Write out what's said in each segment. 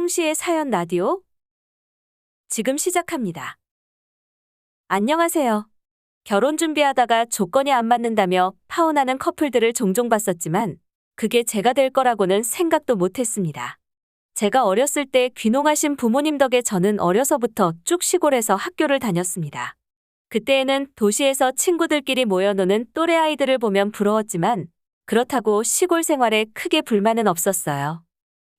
송씨의 사연 라디오 지금 시작합니다. 안녕하세요. 결혼 준비하다가 조건이 안 맞는다며 파혼하는 커플들을 종종 봤었지만 그게 제가 될 거라고는 생각도 못했습니다. 제가 어렸을 때 귀농하신 부모님 덕에 저는 어려서부터 쭉 시골에서 학교를 다녔습니다. 그때에는 도시에서 친구들끼리 모여노는 또래 아이들을 보면 부러웠지만 그렇다고 시골 생활에 크게 불만은 없었어요.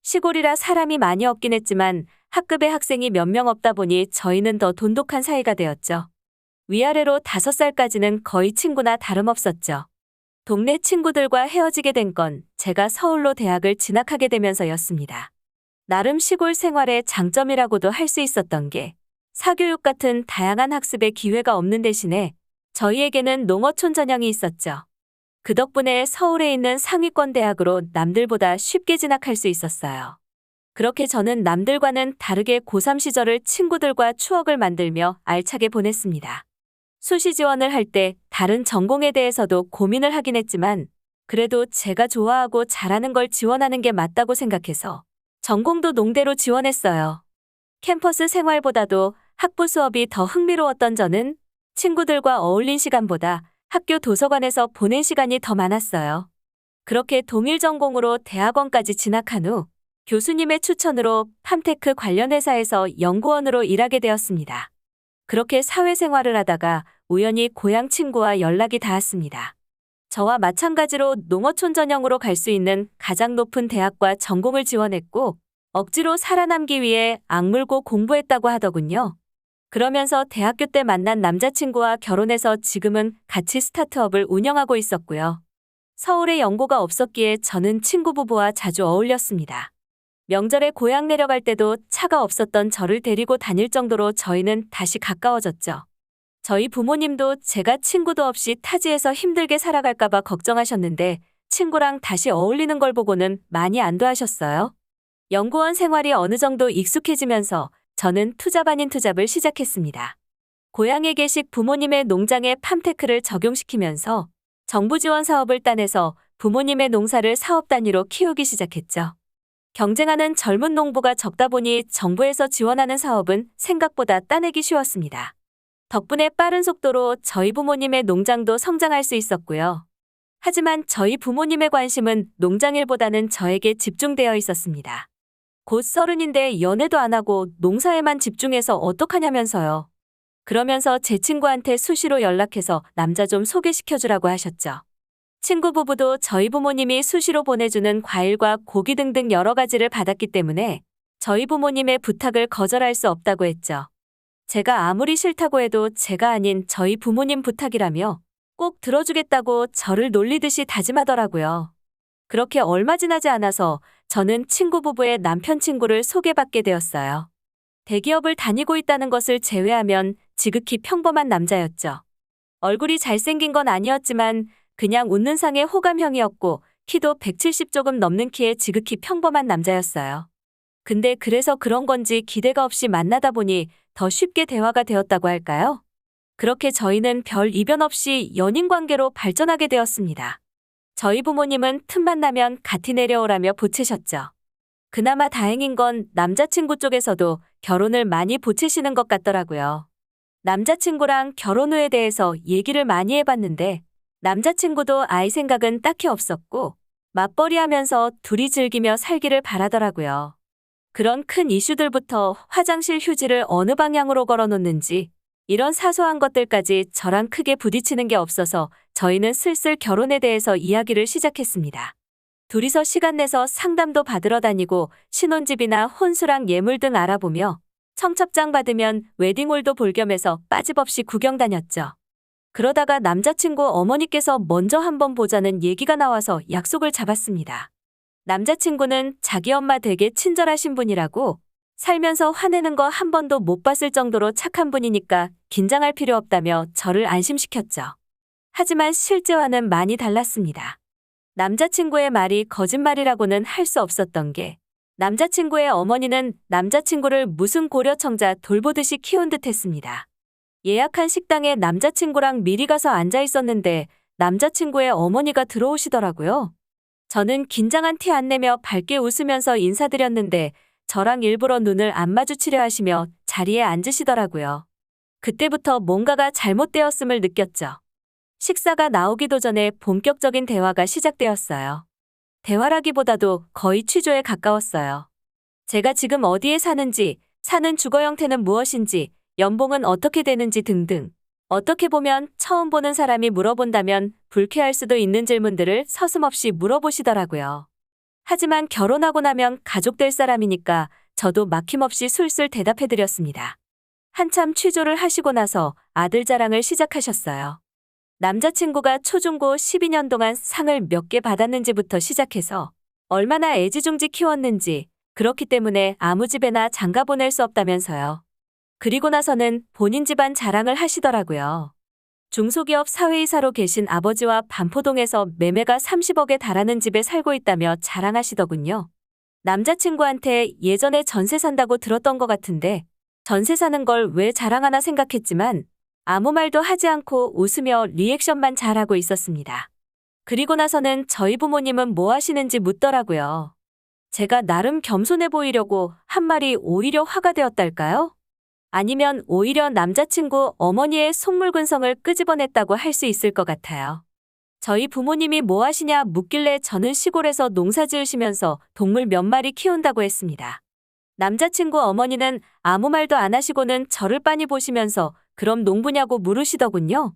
시골이라 사람이 많이 없긴 했지만 학급에 학생이 몇 명 없다 보니 저희는 더 돈독한 사이가 되었죠. 위아래로 5살까지는 거의 친구나 다름없었죠. 동네 친구들과 헤어지게 된 건 제가 서울로 대학을 진학하게 되면서였습니다. 나름 시골 생활의 장점이라고도 할 수 있었던 게 사교육 같은 다양한 학습의 기회가 없는 대신에 저희에게는 농어촌 전형이 있었죠. 그 덕분에 서울에 있는 상위권 대학으로 남들보다 쉽게 진학할 수 있었어요. 그렇게 저는 남들과는 다르게 고3 시절을 친구들과 추억을 만들며 알차게 보냈습니다. 수시 지원을 할 때 다른 전공에 대해서도 고민을 하긴 했지만 그래도 제가 좋아하고 잘하는 걸 지원하는 게 맞다고 생각해서 전공도 농대로 지원했어요. 캠퍼스 생활보다도 학부 수업이 더 흥미로웠던 저는 친구들과 어울린 시간보다 학교 도서관에서 보낸 시간이 더 많았어요. 그렇게 동일 전공으로 대학원까지 진학한 후 교수님의 추천으로 팜테크 관련 회사에서 연구원으로 일하게 되었습니다. 그렇게 사회생활을 하다가 우연히 고향 친구와 연락이 닿았습니다. 저와 마찬가지로 농어촌 전형으로 갈 수 있는 가장 높은 대학과 전공을 지원했고 억지로 살아남기 위해 악물고 공부했다고 하더군요. 그러면서 대학교 때 만난 남자친구와 결혼해서 지금은 같이 스타트업을 운영하고 있었고요. 서울에 연고가 없었기에 저는 친구 부부와 자주 어울렸습니다. 명절에 고향 내려갈 때도 차가 없었던 저를 데리고 다닐 정도로 저희는 다시 가까워졌죠. 저희 부모님도 제가 친구도 없이 타지에서 힘들게 살아갈까봐 걱정하셨는데 친구랑 다시 어울리는 걸 보고는 많이 안도하셨어요. 연구원 생활이 어느 정도 익숙해지면서 저는 투잡 아닌 투잡을 시작했습니다. 고향에 계신 부모님의 농장에 팜테크를 적용시키면서 정부 지원 사업을 따내서 부모님의 농사를 사업 단위로 키우기 시작했죠. 경쟁하는 젊은 농부가 적다 보니 정부에서 지원하는 사업은 생각보다 따내기 쉬웠습니다. 덕분에 빠른 속도로 저희 부모님의 농장도 성장할 수 있었고요. 하지만 저희 부모님의 관심은 농장일보다는 저에게 집중되어 있었습니다. 곧 30인데 연애도 안 하고 농사에만 집중해서 어떡하냐면서요. 그러면서 제 친구한테 수시로 연락해서 남자 좀 소개시켜주라고 하셨죠. 친구 부부도 저희 부모님이 수시로 보내주는 과일과 고기 등등 여러 가지를 받았기 때문에 저희 부모님의 부탁을 거절할 수 없다고 했죠. 제가 아무리 싫다고 해도 제가 아닌 저희 부모님 부탁이라며 꼭 들어주겠다고 저를 놀리듯이 다짐하더라고요. 그렇게 얼마 지나지 않아서 저는 친구 부부의 남편 친구를 소개받게 되었어요. 대기업을 다니고 있다는 것을 제외하면 지극히 평범한 남자였죠. 얼굴이 잘생긴 건 아니었지만 그냥 웃는 상의 호감형이었고 키도 170 조금 넘는 키에 지극히 평범한 남자였어요. 근데 그래서 그런 건지 기대가 없이 만나다 보니 더 쉽게 대화가 되었다고 할까요? 그렇게 저희는 별 이변 없이 연인 관계로 발전하게 되었습니다. 저희 부모님은 틈만 나면 같이 내려오라며 보채셨죠. 그나마 다행인 건 남자친구 쪽에서도 결혼을 많이 보채시는 것 같더라고요. 남자친구랑 결혼 후에 대해서 얘기를 많이 해봤는데 남자친구도 아이 생각은 딱히 없었고 맞벌이하면서 둘이 즐기며 살기를 바라더라고요. 그런 큰 이슈들부터 화장실 휴지를 어느 방향으로 걸어놓는지 이런 사소한 것들까지 저랑 크게 부딪히는 게 없어서 저희는 슬슬 결혼에 대해서 이야기를 시작했습니다. 둘이서 시간 내서 상담도 받으러 다니고 신혼집이나 혼수랑 예물 등 알아보며 청첩장 받으면 웨딩홀도 볼 겸해서 빠짐없이 구경 다녔죠. 그러다가 남자친구 어머니께서 먼저 한번 보자는 얘기가 나와서 약속을 잡았습니다. 남자친구는 자기 엄마 되게 친절하신 분이라고 살면서 화내는 거 한 번도 못 봤을 정도로 착한 분이니까 긴장할 필요 없다며 저를 안심시켰죠. 하지만 실제와는 많이 달랐습니다. 남자친구의 말이 거짓말이라고는 할 수 없었던 게 남자친구의 어머니는 남자친구를 무슨 고려청자 돌보듯이 키운 듯 했습니다. 예약한 식당에 남자친구랑 미리 가서 앉아 있었는데 남자친구의 어머니가 들어오시더라고요. 저는 긴장한 티 안 내며 밝게 웃으면서 인사드렸는데 저랑 일부러 눈을 안 마주치려 하시며 자리에 앉으시더라고요. 그때부터 뭔가가 잘못되었음을 느꼈죠. 식사가 나오기도 전에 본격적인 대화가 시작되었어요. 대화라기보다도 거의 취조에 가까웠어요. 제가 지금 어디에 사는지, 사는 주거 형태는 무엇인지, 연봉은 어떻게 되는지 등등. 어떻게 보면 처음 보는 사람이 물어본다면 불쾌할 수도 있는 질문들을 서슴없이 물어보시더라고요. 하지만 결혼하고 나면 가족 될 사람이니까 저도 막힘없이 술술 대답해드렸습니다. 한참 취조를 하시고 나서 아들 자랑을 시작하셨어요. 남자친구가 초중고 12년 동안 상을 몇 개 받았는지부터 시작해서 얼마나 애지중지 키웠는지, 그렇기 때문에 아무 집에나 장가 보낼 수 없다면서요. 그리고 나서는 본인 집안 자랑을 하시더라고요. 중소기업 사회이사로 계신 아버지와 반포동에서 매매가 30억에 달하는 집에 살고 있다며 자랑하시더군요. 남자친구한테 예전에 전세 산다고 들었던 것 같은데 전세 사는 걸 왜 자랑하나 생각했지만 아무 말도 하지 않고 웃으며 리액션만 잘하고 있었습니다. 그리고 나서는 저희 부모님은 뭐 하시는지 묻더라고요. 제가 나름 겸손해 보이려고 한 말이 오히려 화가 되었달까요? 아니면 오히려 남자친구 어머니의 속물근성을 끄집어냈다고 할 수 있을 것 같아요. 저희 부모님이 뭐 하시냐 묻길래 저는 시골에서 농사 지으시면서 동물 몇 마리 키운다고 했습니다. 남자친구 어머니는 아무 말도 안 하시고는 저를 빤히 보시면서 그럼 농부냐고 물으시더군요.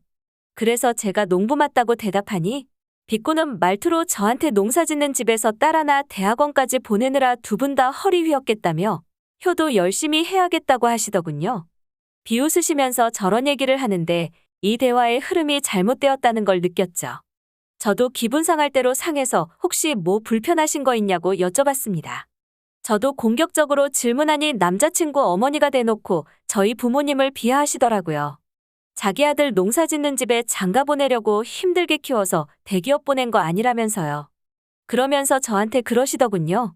그래서 제가 농부 맞다고 대답하니 비꼬는 말투로 저한테 농사 짓는 집에서 딸 하나 대학원까지 보내느라 두 분 다 허리 휘었겠다며 효도 열심히 해야겠다고 하시더군요. 비웃으시면서 저런 얘기를 하는데 이 대화의 흐름이 잘못되었다는 걸 느꼈죠. 저도 기분 상할 대로 상해서 혹시 뭐 불편하신 거 있냐고 여쭤봤습니다. 저도 공격적으로 질문하니 남자친구 어머니가 대놓고 저희 부모님을 비하하시더라고요. 자기 아들 농사 짓는 집에 장가 보내려고 힘들게 키워서 대기업 보낸 거 아니라면서요. 그러면서 저한테 그러시더군요.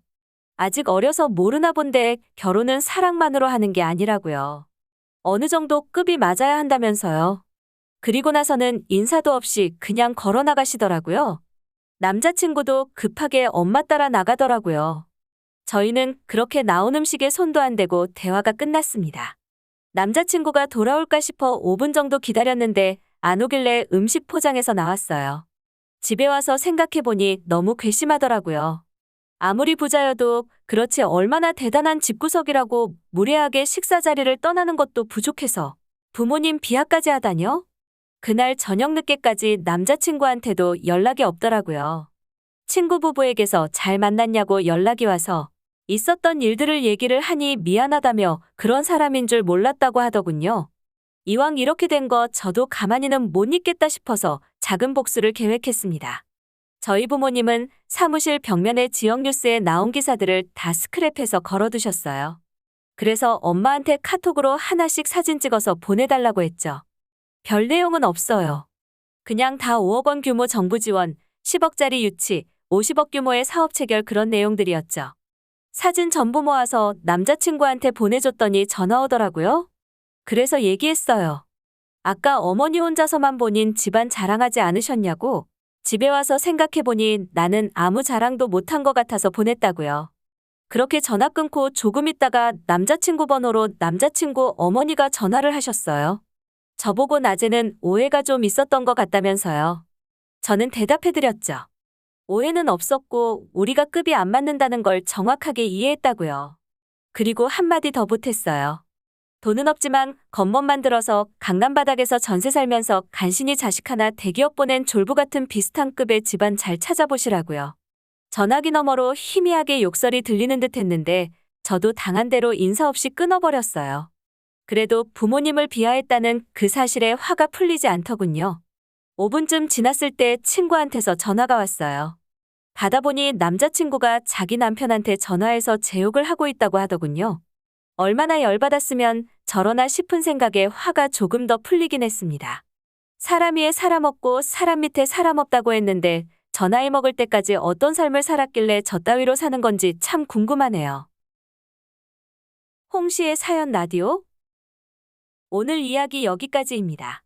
아직 어려서 모르나 본데 결혼은 사랑만으로 하는 게 아니라고요. 어느 정도 급이 맞아야 한다면서요. 그리고 나서는 인사도 없이 그냥 걸어 나가시더라고요. 남자친구도 급하게 엄마 따라 나가더라고요. 저희는 그렇게 나온 음식에 손도 안 대고 대화가 끝났습니다. 남자친구가 돌아올까 싶어 5분 정도 기다렸는데 안 오길래 음식 포장해서 나왔어요. 집에 와서 생각해보니 너무 괘씸하더라고요. 아무리 부자여도 그렇지 얼마나 대단한 집구석이라고 무례하게 식사 자리를 떠나는 것도 부족해서 부모님 비하까지 하다뇨? 그날 저녁 늦게까지 남자친구한테도 연락이 없더라고요. 친구 부부에게서 잘 만났냐고 연락이 와서 있었던 일들을 얘기를 하니 미안하다며 그런 사람인 줄 몰랐다고 하더군요. 이왕 이렇게 된 거 저도 가만히는 못 있겠다 싶어서 작은 복수를 계획했습니다. 저희 부모님은 사무실 벽면에 지역 뉴스에 나온 기사들을 다 스크랩해서 걸어두셨어요. 그래서 엄마한테 카톡으로 하나씩 사진 찍어서 보내달라고 했죠. 별 내용은 없어요. 그냥 다 5억 원 규모 정부 지원, 10억짜리 유치, 50억 규모의 사업 체결 그런 내용들이었죠. 사진 전부 모아서 남자친구한테 보내줬더니 전화 오더라고요. 그래서 얘기했어요. 아까 어머니 혼자서만 본인 집안 자랑하지 않으셨냐고. 집에 와서 생각해보니 나는 아무 자랑도 못한 것 같아서 보냈다고요. 그렇게 전화 끊고 조금 있다가 남자친구 번호로 남자친구 어머니가 전화를 하셨어요. 저보고 낮에는 오해가 좀 있었던 것 같다면서요. 저는 대답해드렸죠. 오해는 없었고 우리가 급이 안 맞는다는 걸 정확하게 이해했다고요. 그리고 한마디 더 보탰어요. 돈은 없지만 겉멋만 들어서 강남 바닥에서 전세 살면서 간신히 자식 하나 대기업 보낸 졸부 같은 비슷한 급의 집안 잘 찾아보시라고요. 전화기 너머로 희미하게 욕설이 들리는 듯 했는데 저도 당한 대로 인사 없이 끊어버렸어요. 그래도 부모님을 비하했다는 그 사실에 화가 풀리지 않더군요. 5분쯤 지났을 때 친구한테서 전화가 왔어요. 받아보니 남자친구가 자기 남편한테 전화해서 제욕을 하고 있다고 하더군요. 얼마나 열받았으면 저러나 싶은 생각에 화가 조금 더 풀리긴 했습니다. 사람 위에 사람 없고 사람 밑에 사람 없다고 했는데 저 나이 먹을 때까지 어떤 삶을 살았길래 저 따위로 사는 건지 참 궁금하네요. 홍시의 사연 라디오? 오늘 이야기 여기까지입니다.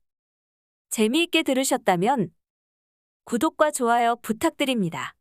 재미있게 들으셨다면 구독과 좋아요 부탁드립니다.